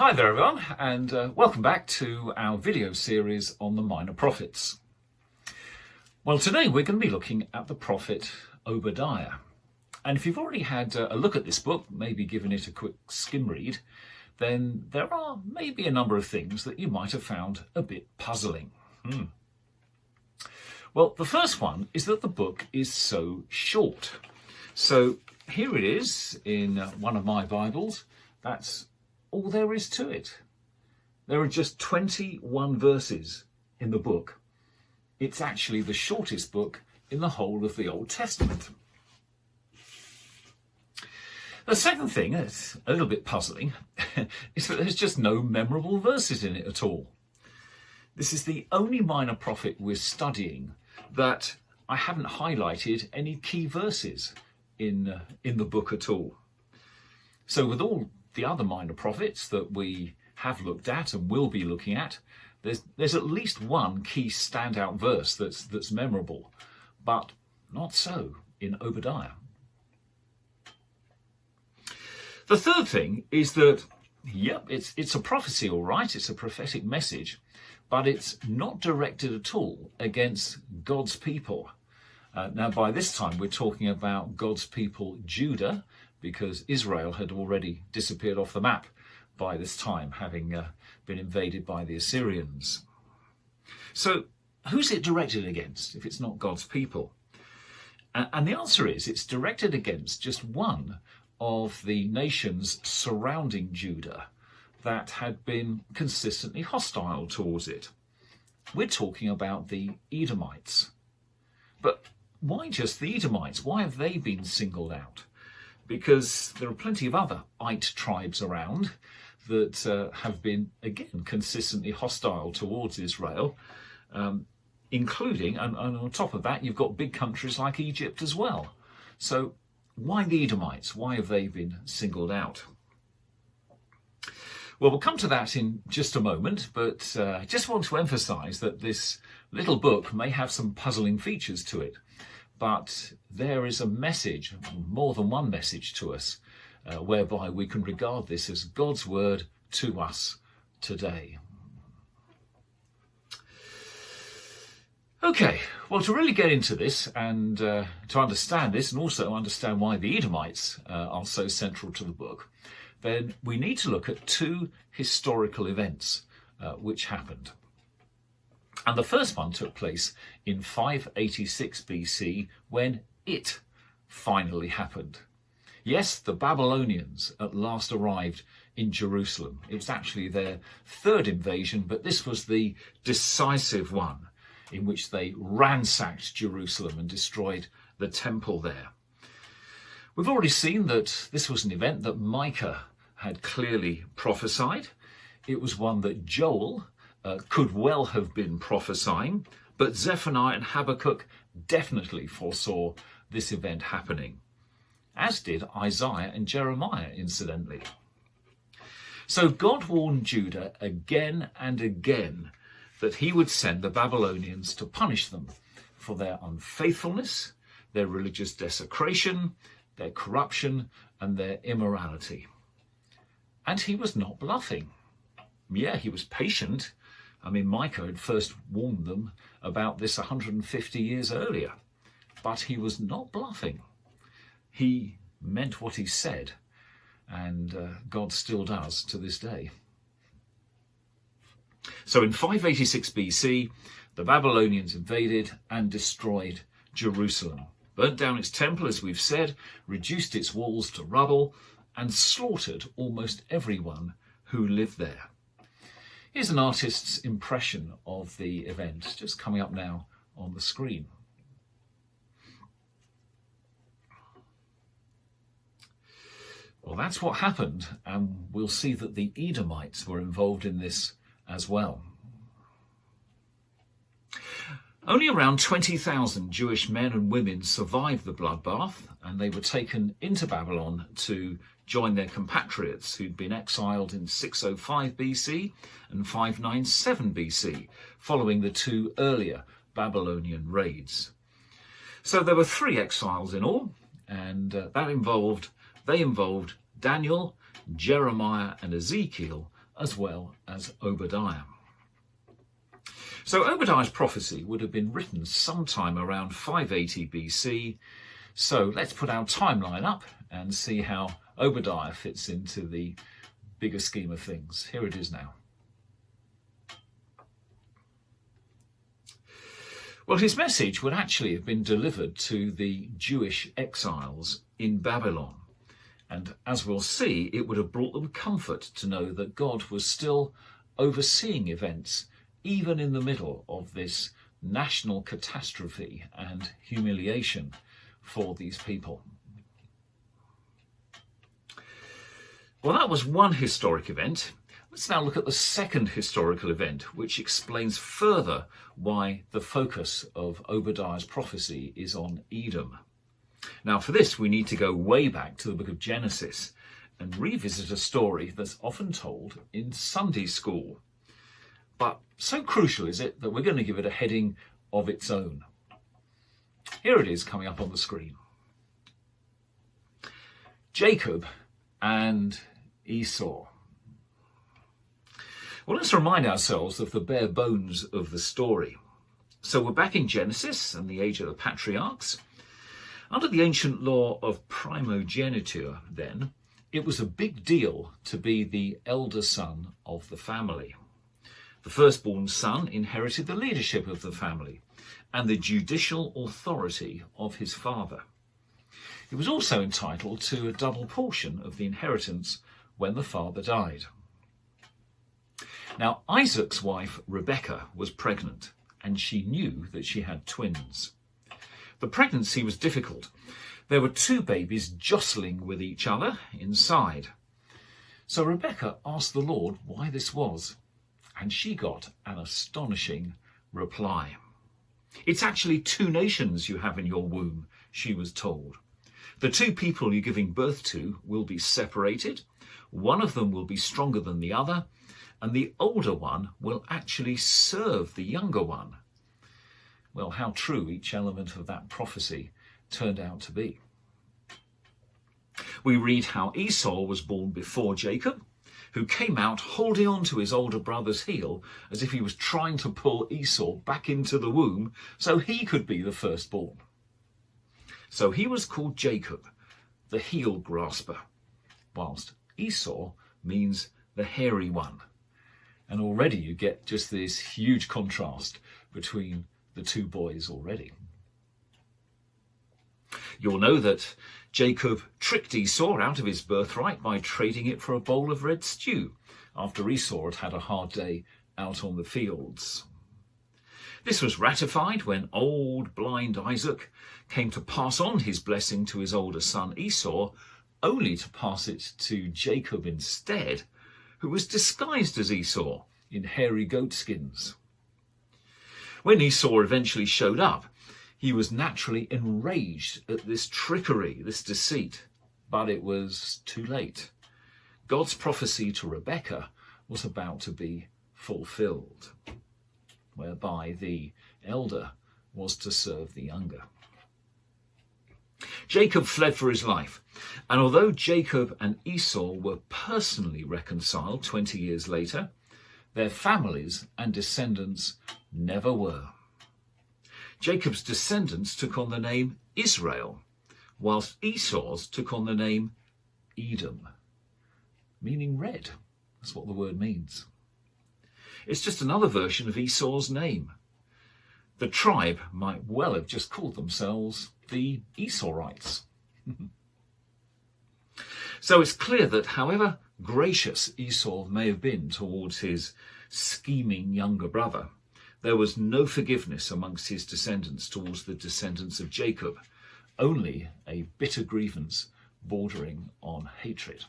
Hi there everyone, and welcome back to our video series on the Minor Prophets. Well, today we're going to be looking at the prophet Obadiah. And if you've already had a look at this book, maybe given it a quick skim read, then there are maybe a number of things that you might have found a bit puzzling. Well, the first one is that the book is so short. So here it is in one of my Bibles. That's all there is to it. There are just 21 verses in the book. It's actually the shortest book in the whole of the Old Testament. The second thing that's a little bit puzzling is that there's just no memorable verses in it at all. This is the only minor prophet we're studying that I haven't highlighted any key verses in the book at all. So with all the other minor prophets that we have looked at and will be looking at, there's at least one key standout verse that's memorable, but not so in Obadiah. The third thing is that, yep, it's a prophecy, all right, it's a prophetic message, but it's not directed at all against God's people. Now, by this time, we're talking about God's people, Judah, because Israel had already disappeared off the map by this time, having been invaded by the Assyrians. So who's it directed against if it's not God's people? And the answer is it's directed against just one of the nations surrounding Judah that had been consistently hostile towards it. We're talking about the Edomites. But why just the Edomites? Why have they been singled out? Because there are plenty of other Ite tribes around that have been, again, consistently hostile towards Israel, including, and on top of that, you've got big countries like Egypt as well. So why the Edomites? Why have they been singled out? Well, we'll come to that in just a moment, but I just want to emphasize that this little book may have some puzzling features to it. But there is a message, more than one message to us, whereby we can regard this as God's word to us today. Okay, well, to really get into this and to understand this and also understand why the Edomites are so central to the book, then we need to look at two historical events which happened. And the first one took place in 586 BC when it finally happened. Yes, the Babylonians at last arrived in Jerusalem. It was actually their third invasion, but this was the decisive one in which they ransacked Jerusalem and destroyed the temple there. We've already seen that this was an event that Micah had clearly prophesied. It was one that Joel could well have been prophesying, but Zephaniah and Habakkuk definitely foresaw this event happening, as did Isaiah and Jeremiah, incidentally. So God warned Judah again and again that he would send the Babylonians to punish them for their unfaithfulness, their religious desecration, their corruption, and their immorality. And he was not bluffing. Yeah, he was patient. I mean, Micah had first warned them about this 150 years earlier, but he was not bluffing. He meant what he said, and God still does to this day. So in 586 BC, the Babylonians invaded and destroyed Jerusalem, burnt down its temple, as we've said, reduced its walls to rubble, and slaughtered almost everyone who lived there. Here's an artist's impression of the event, just coming up now on the screen. Well, that's what happened, and we'll see that the Edomites were involved in this as well. Only around 20,000 Jewish men and women survived the bloodbath, and they were taken into Babylon to join their compatriots who'd been exiled in 605 BC and 597 BC, following the two earlier Babylonian raids. So there were 3 exiles in all, and they involved Daniel, Jeremiah and Ezekiel, as well as Obadiah. So Obadiah's prophecy would have been written sometime around 580 BC. So let's put our timeline up and see how Obadiah fits into the bigger scheme of things. Here it is now. Well, his message would actually have been delivered to the Jewish exiles in Babylon. And as we'll see, it would have brought them comfort to know that God was still overseeing events, even in the middle of this national catastrophe and humiliation for these people. Well, that was one historic event. Let's now look at the second historical event, which explains further why the focus of Obadiah's prophecy is on Edom. Now, for this, we need to go way back to the book of Genesis and revisit a story that's often told in Sunday school. But so crucial is it that we're going to give it a heading of its own. Here it is coming up on the screen. Jacob and Esau. Well, let's remind ourselves of the bare bones of the story. So we're back in Genesis and the age of the patriarchs. Under the ancient law of primogeniture, then, it was a big deal to be the elder son of the family. The firstborn son inherited the leadership of the family and the judicial authority of his father. He was also entitled to a double portion of the inheritance when the father died. Now, Isaac's wife, Rebekah, was pregnant, and she knew that she had twins. The pregnancy was difficult. There were two babies jostling with each other inside. So Rebekah asked the Lord why this was, and she got an astonishing reply. It's actually two nations you have in your womb, she was told. The two people you're giving birth to will be separated. One of them will be stronger than the other, and the older one will actually serve the younger one. Well, how true each element of that prophecy turned out to be. We read how Esau was born before Jacob, who came out holding on to his older brother's heel as if he was trying to pull Esau back into the womb so he could be the firstborn. So he was called Jacob, the heel grasper, whilst Esau means the hairy one. And already you get just this huge contrast between the two boys already. You'll know that Jacob tricked Esau out of his birthright by trading it for a bowl of red stew after Esau had had a hard day out on the fields. This was ratified when old blind Isaac came to pass on his blessing to his older son Esau, only to pass it to Jacob instead, who was disguised as Esau in hairy goat skins. When Esau eventually showed up, he was naturally enraged at this trickery, this deceit, but it was too late. God's prophecy to Rebekah was about to be fulfilled, whereby the elder was to serve the younger. Jacob fled for his life, and although Jacob and Esau were personally reconciled 20 years later, their families and descendants never were. Jacob's descendants took on the name Israel, whilst Esau's took on the name Edom, meaning red. That's what the word means. It's just another version of Esau's name. The tribe might well have just called themselves the Esauites. So it's clear that however gracious Esau may have been towards his scheming younger brother, there was no forgiveness amongst his descendants towards the descendants of Jacob, only a bitter grievance bordering on hatred.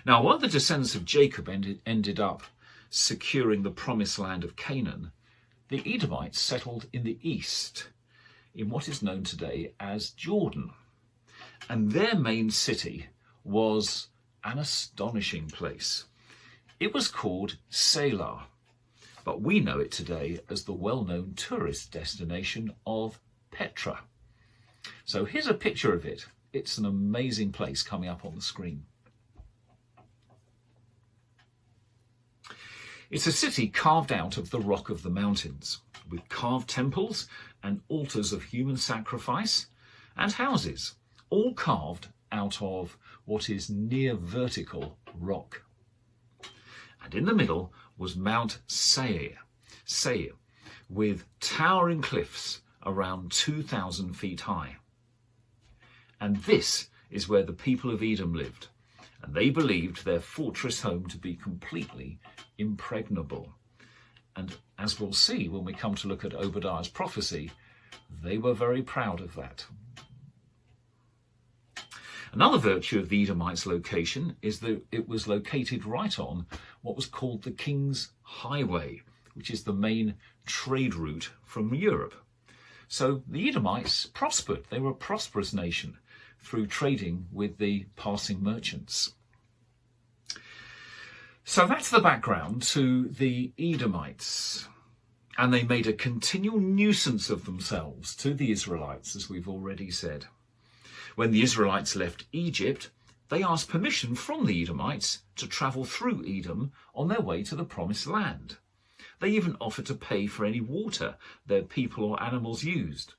Now, while the descendants of Jacob ended up securing the promised land of Canaan, the Edomites settled in the east, in what is known today as Jordan. And their main city was an astonishing place. It was called Selah, but we know it today as the well-known tourist destination of Petra. So here's a picture of it. It's an amazing place coming up on the screen. It's a city carved out of the rock of the mountains, with carved temples and altars of human sacrifice and houses, all carved out of what is near vertical rock. And in the middle was Mount Seir, with towering cliffs around 2,000 feet high. And this is where the people of Edom lived, and they believed their fortress home to be completely impregnable. And as we'll see when we come to look at Obadiah's prophecy, they were very proud of that. Another virtue of the Edomites' location is that it was located right on what was called the King's Highway, which is the main trade route from Europe. So the Edomites prospered. They were a prosperous nation through trading with the passing merchants. So that's the background to the Edomites. And they made a continual nuisance of themselves to the Israelites, as we've already said. When the Israelites left Egypt, they asked permission from the Edomites to travel through Edom on their way to the Promised Land. They even offered to pay for any water their people or animals used.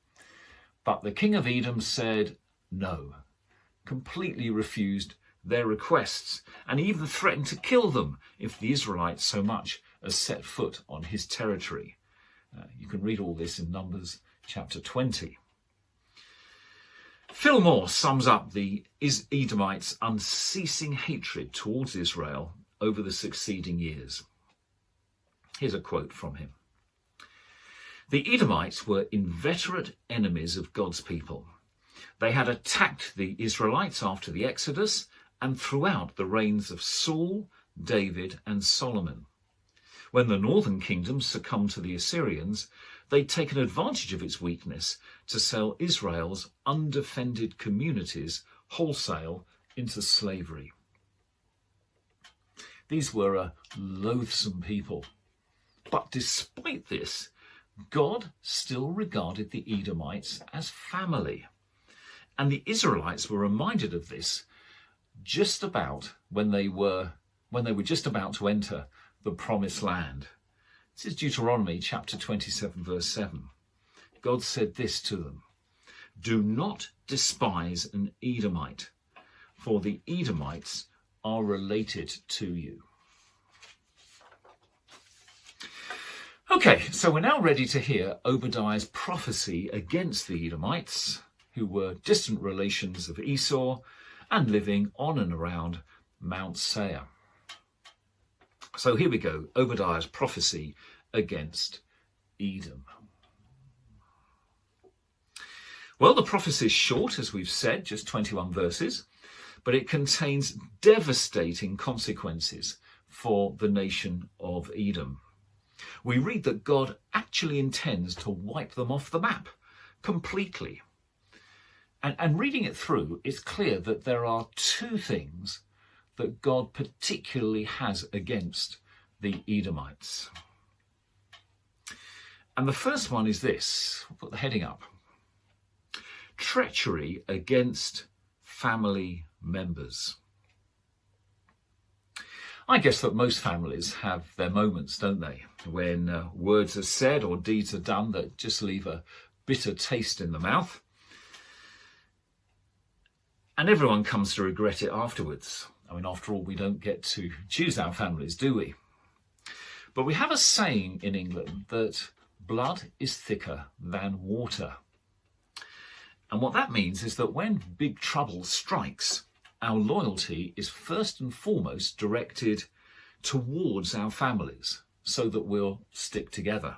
But the king of Edom said no, completely refused their requests, and even threatened to kill them if the Israelites so much as set foot on his territory. You can read all this in Numbers chapter 20. Phil Moore sums up the Edomites' unceasing hatred towards Israel over the succeeding years. Here's a quote from him. The Edomites were inveterate enemies of God's people. They had attacked the Israelites after the Exodus and throughout the reigns of Saul, David, and Solomon. When the northern kingdom succumbed to the Assyrians, they'd taken advantage of its weakness to sell Israel's undefended communities wholesale into slavery. These were a loathsome people. But despite this, God still regarded the Edomites as family. And the Israelites were reminded of this just about when they were just about to enter the Promised Land. This is Deuteronomy chapter 27, verse 7. God said this to them: "Do not despise an Edomite, for the Edomites are related to you." Okay, so we're now ready to hear Obadiah's prophecy against the Edomites, who were distant relations of Esau and living on and around Mount Seir. So here we go, Obadiah's prophecy against Edom. Well, the prophecy is short, as we've said, just 21 verses, but it contains devastating consequences for the nation of Edom. We read that God actually intends to wipe them off the map completely. And reading it through, it's clear that there are two things that God particularly has against the Edomites. And the first one is this. I'll put the heading up. Treachery against family members. I guess that most families have their moments, don't they, when words are said or deeds are done that just leave a bitter taste in the mouth. And everyone comes to regret it afterwards. I mean, after all, we don't get to choose our families, do we? But we have a saying in England that blood is thicker than water. And what that means is that when big trouble strikes, our loyalty is first and foremost directed towards our families so that we'll stick together.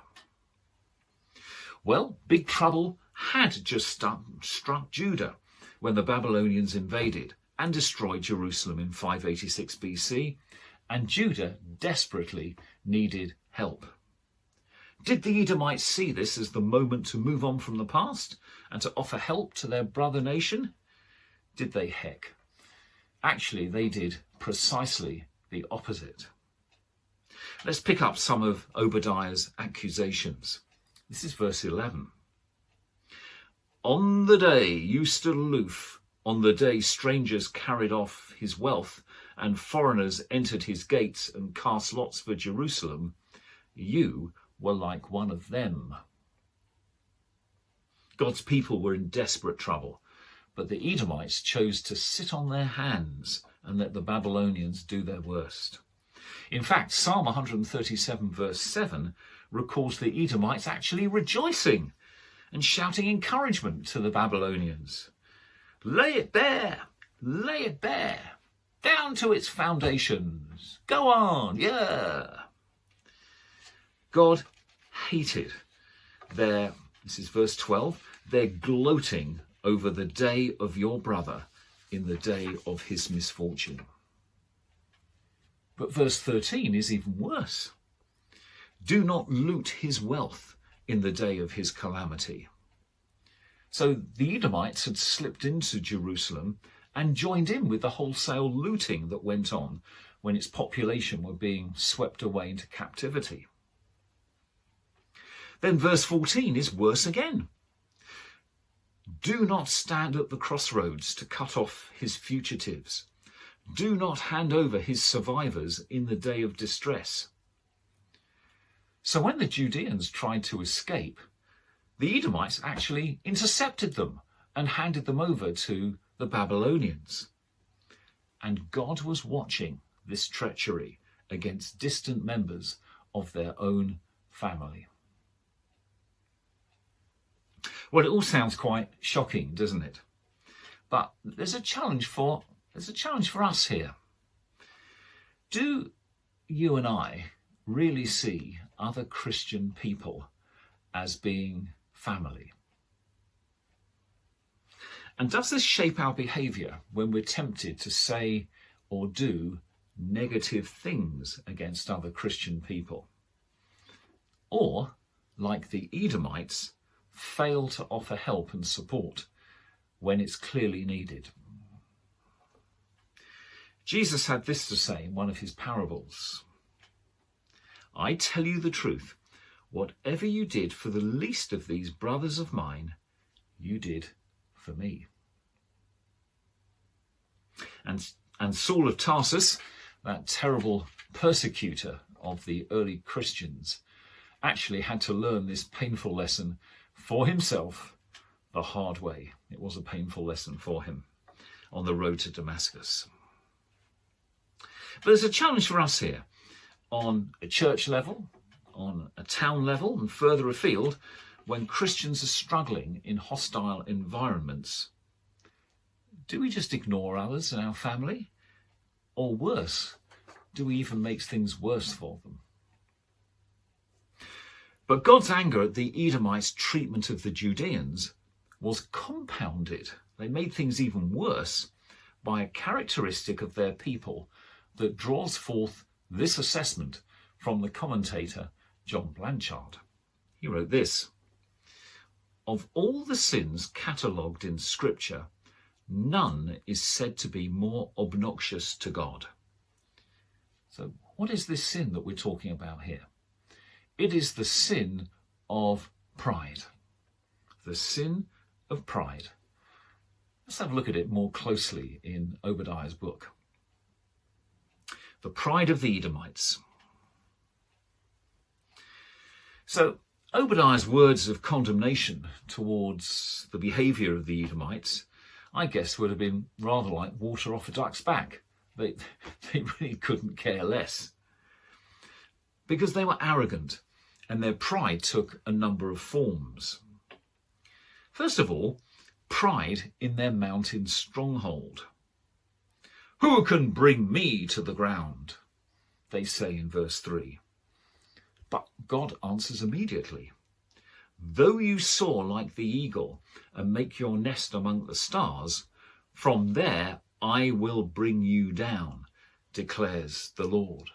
Well, big trouble had just struck Judah when the Babylonians invaded and destroyed Jerusalem in 586 BC, and Judah desperately needed help. Did the Edomites see this as the moment to move on from the past and to offer help to their brother nation? Did they? Heck. Actually, they did precisely the opposite. Let's pick up some of Obadiah's accusations. This is verse 11. On the day you stood aloof, on the day strangers carried off his wealth and foreigners entered his gates and cast lots for Jerusalem, you were like one of them. God's people were in desperate trouble, but the Edomites chose to sit on their hands and let the Babylonians do their worst. In fact, Psalm 137 verse 7 recalls the Edomites actually rejoicing and shouting encouragement to the Babylonians. Lay it bare, down to its foundations. Go on, yeah. God hated their, this is verse 12, their gloating over the day of your brother in the day of his misfortune. But verse 13 is even worse. Do not loot his wealth in the day of his calamity. So the Edomites had slipped into Jerusalem and joined in with the wholesale looting that went on when its population were being swept away into captivity. Then verse 14 is worse again. Do not stand at the crossroads to cut off his fugitives. Do not hand over his survivors in the day of distress. So when the Judeans tried to escape, the Edomites actually intercepted them and handed them over to the Babylonians. And God was watching this treachery against distant members of their own family. Well, it all sounds quite shocking, doesn't it? But there's a challenge for us here. Do you and I really see other Christian people as being family? And does this shape our behaviour when we're tempted to say or do negative things against other Christian people? Or, like the Edomites, fail to offer help and support when it's clearly needed? Jesus had this to say in one of his parables. I tell you the truth, whatever you did for the least of these brothers of mine, you did for me. And Saul of Tarsus, that terrible persecutor of the early Christians, actually had to learn this painful lesson for himself the hard way. It was a painful lesson for him on the road to Damascus. But there's a challenge for us here on a church level, on a town level, and further afield, when Christians are struggling in hostile environments. Do we just ignore others in our family? Or worse, do we even make things worse for them? But God's anger at the Edomites' treatment of the Judeans was compounded. They made things even worse by a characteristic of their people that draws forth this assessment from the commentator John Blanchard. He wrote this: of all the sins catalogued in Scripture, none is said to be more obnoxious to God. So what is this sin that we're talking about here? It is the sin of pride. The sin of pride. Let's have a look at it more closely in Obadiah's book. The pride of the Edomites. So Obadiah's words of condemnation towards the behaviour of the Edomites, I guess, would have been rather like water off a duck's back. They really couldn't care less. Because they were arrogant and their pride took a number of forms. First of all, pride in their mountain stronghold. Who can bring me to the ground? They say in verse 3. But God answers immediately. Though you soar like the eagle and make your nest among the stars, from there I will bring you down, declares the Lord.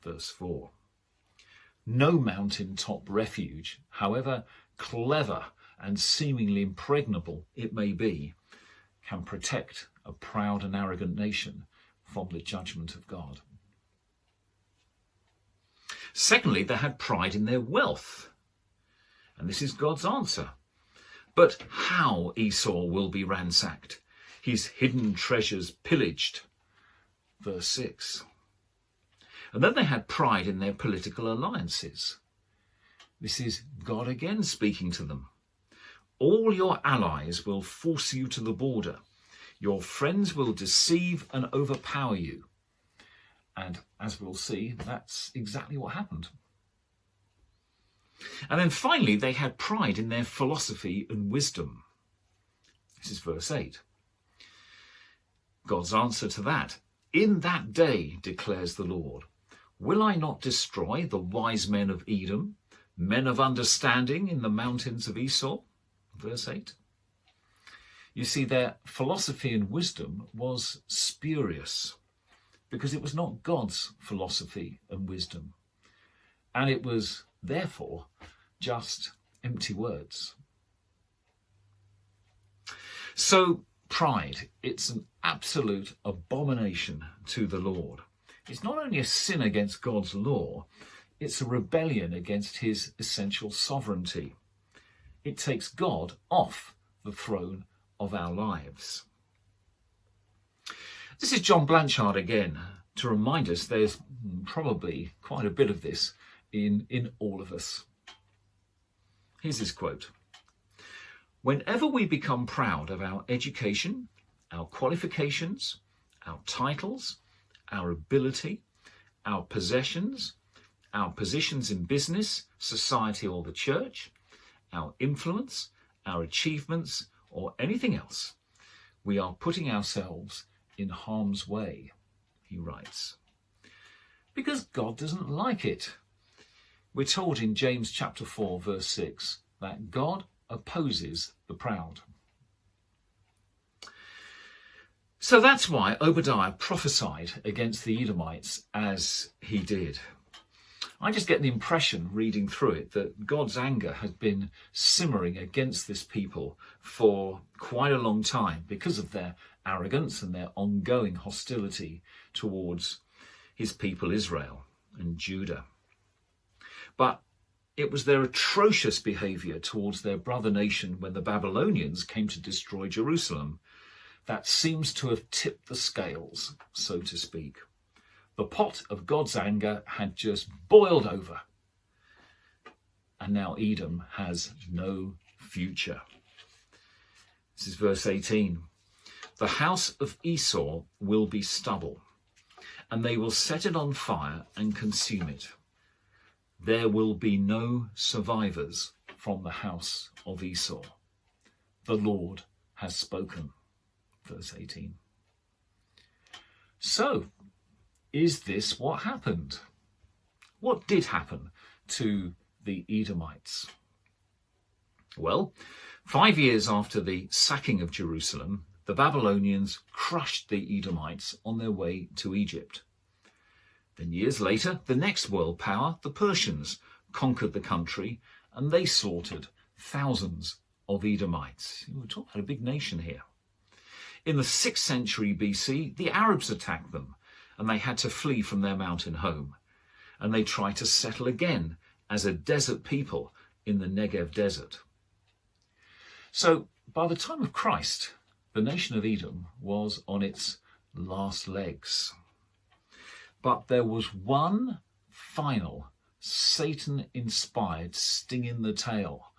Verse 4. No mountaintop refuge, however clever and seemingly impregnable it may be, can protect a proud and arrogant nation from the judgment of God. Secondly, they had pride in their wealth. And this is God's answer. But how Esau will be ransacked, his hidden treasures pillaged. verse 6. And then they had pride in their political alliances. This is God again speaking to them. All your allies will force you to the border. Your friends will deceive and overpower you. And as we'll see, that's exactly what happened. And then finally, they had pride in their philosophy and wisdom. This is verse 8. God's answer to that. In that day, declares the Lord, will I not destroy the wise men of Edom, men of understanding in the mountains of Esau? Verse 8. You see, their philosophy and wisdom was spurious because it was not God's philosophy and wisdom. And it was, therefore, just empty words. So, pride, it's an absolute abomination to the Lord. It's not only a sin against God's law, it's a rebellion against his essential sovereignty. It takes God off the throne of our lives. This is John Blanchard again to remind us there's probably quite a bit of this in all of us. Here's his quote. Whenever we become proud of our education, our qualifications, our titles, our ability, our possessions, our positions in business, society or the church, our influence, our achievements, or anything else, we are putting ourselves in harm's way, he writes. Because God doesn't like it. We're told in James chapter 4, verse 6, that God opposes the proud. So that's why Obadiah prophesied against the Edomites as he did. I just get the impression, reading through it, that God's anger has been simmering against this people for quite a long time because of their arrogance and their ongoing hostility towards his people Israel and Judah. But it was their atrocious behaviour towards their brother nation when the Babylonians came to destroy Jerusalem that seems to have tipped the scales, so to speak. The pot of God's anger had just boiled over. And now Edom has no future. This is verse 18. The house of Esau will be stubble, and they will set it on fire and consume it. There will be no survivors from the house of Esau. The Lord has spoken. Verse 18. So, is this what happened? What did happen to the Edomites? Well, 5 years after the sacking of Jerusalem, the Babylonians crushed the Edomites on their way to Egypt. Then years later, the next world power, the Persians, conquered the country and they slaughtered thousands of Edomites. We're talking about a big nation here. In the 6th century BC, the Arabs attacked them and they had to flee from their mountain home. And they tried to settle again as a desert people in the Negev desert. So by the time of Christ, the nation of Edom was on its last legs. But there was one final Satan-inspired sting in the tail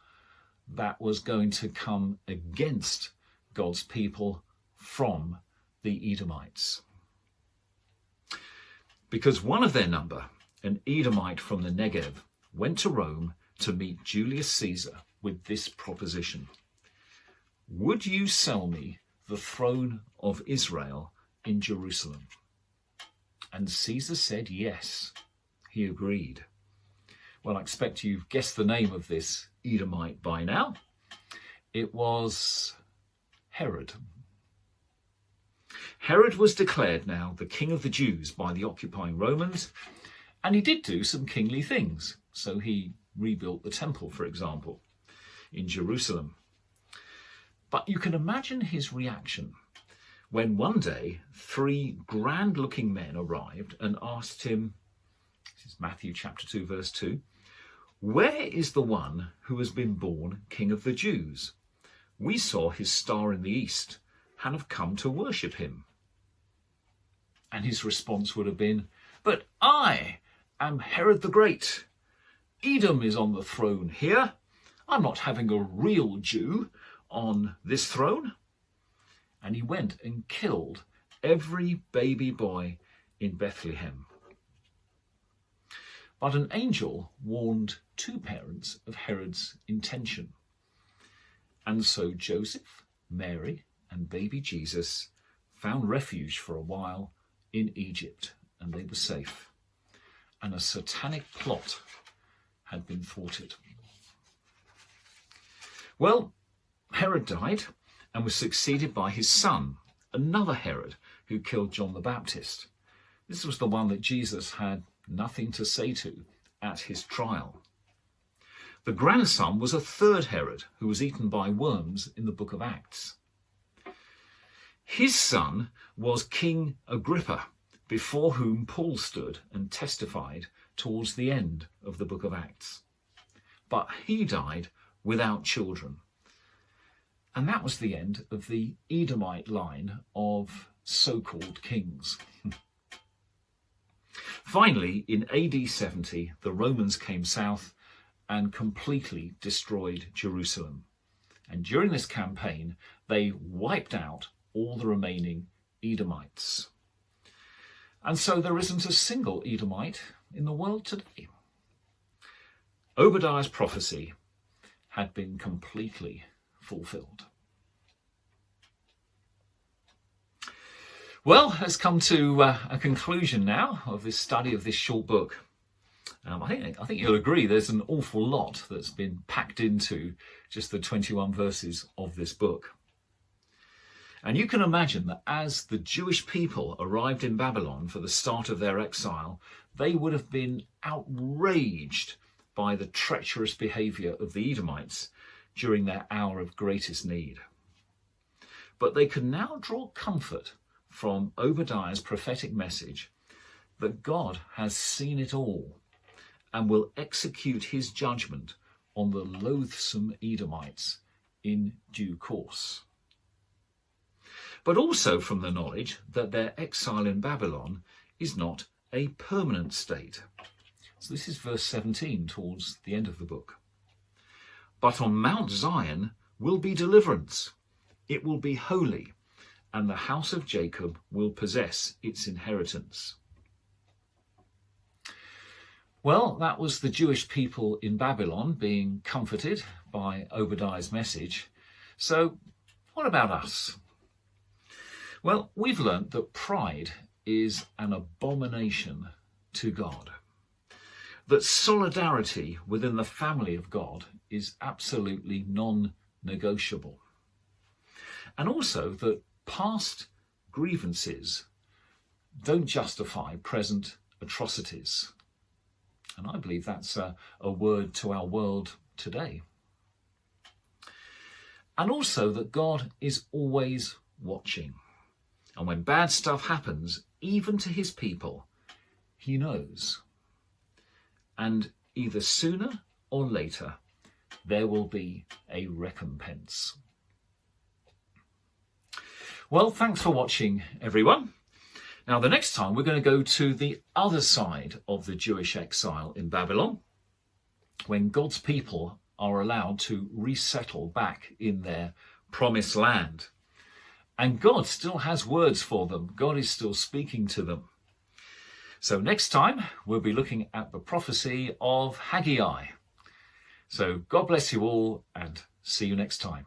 that was going to come against God's people from the Edomites. Because one of their number, an Edomite from the Negev, went to Rome to meet Julius Caesar with this proposition. Would you sell me the throne of Israel in Jerusalem? And Caesar said yes. He agreed. Well, I expect you've guessed the name of this Edomite by now. It was Herod. Herod was declared now the king of the Jews by the occupying Romans, and he did do some kingly things. So he rebuilt the temple, for example, in Jerusalem. But you can imagine his reaction when one day 3 grand-looking men arrived and asked him, this is Matthew chapter 2, verse 2, where is the one who has been born King of the Jews? We saw his star in the east and have come to worship him. And his response would have been, "But I am Herod the Great. Edom is on the throne here. I'm not having a real Jew on this throne." And he went and killed every baby boy in Bethlehem. But an angel warned two parents of Herod's intention. And so Joseph, Mary, and baby Jesus found refuge for a while in Egypt, and they were safe. And a satanic plot had been thwarted. Well, Herod died and was succeeded by his son, another Herod, who killed John the Baptist. This was the one that Jesus had nothing to say to at his trial. The grandson was a third Herod, who was eaten by worms in the book of Acts. His son was King Agrippa, before whom Paul stood and testified towards the end of the book of Acts. But he died without children. And that was the end of the Edomite line of so-called kings. Finally, in AD 70, the Romans came south and completely destroyed Jerusalem. And during this campaign, they wiped out all the remaining Edomites. And so there isn't a single Edomite in the world today. Obadiah's prophecy had been completely fulfilled. Well, let's come to a conclusion now of this study of this short book. I think you'll agree there's an awful lot that's been packed into just the 21 verses of this book. And you can imagine that as the Jewish people arrived in Babylon for the start of their exile, they would have been outraged by the treacherous behaviour of the Edomites during their hour of greatest need. But they can now draw comfort from Obadiah's prophetic message that God has seen it all and will execute his judgment on the loathsome Edomites in due course. But also from the knowledge that their exile in Babylon is not a permanent state. So this is verse 17 towards the end of the book. But on Mount Zion will be deliverance. It will be holy, and the house of Jacob will possess its inheritance. Well, that was the Jewish people in Babylon being comforted by Obadiah's message. So what about us? Well, we've learnt that pride is an abomination to God. That solidarity within the family of God is absolutely non-negotiable. And also that past grievances don't justify present atrocities. And I believe that's a word to our world today. And also that God is always watching. And when bad stuff happens, even to his people, he knows. And either sooner or later, there will be a recompense. Well, thanks for watching, everyone. Now, the next time we're going to go to the other side of the Jewish exile in Babylon, when God's people are allowed to resettle back in their promised land. And God still has words for them. God is still speaking to them. So next time, we'll be looking at the prophecy of Haggai. So God bless you all and see you next time.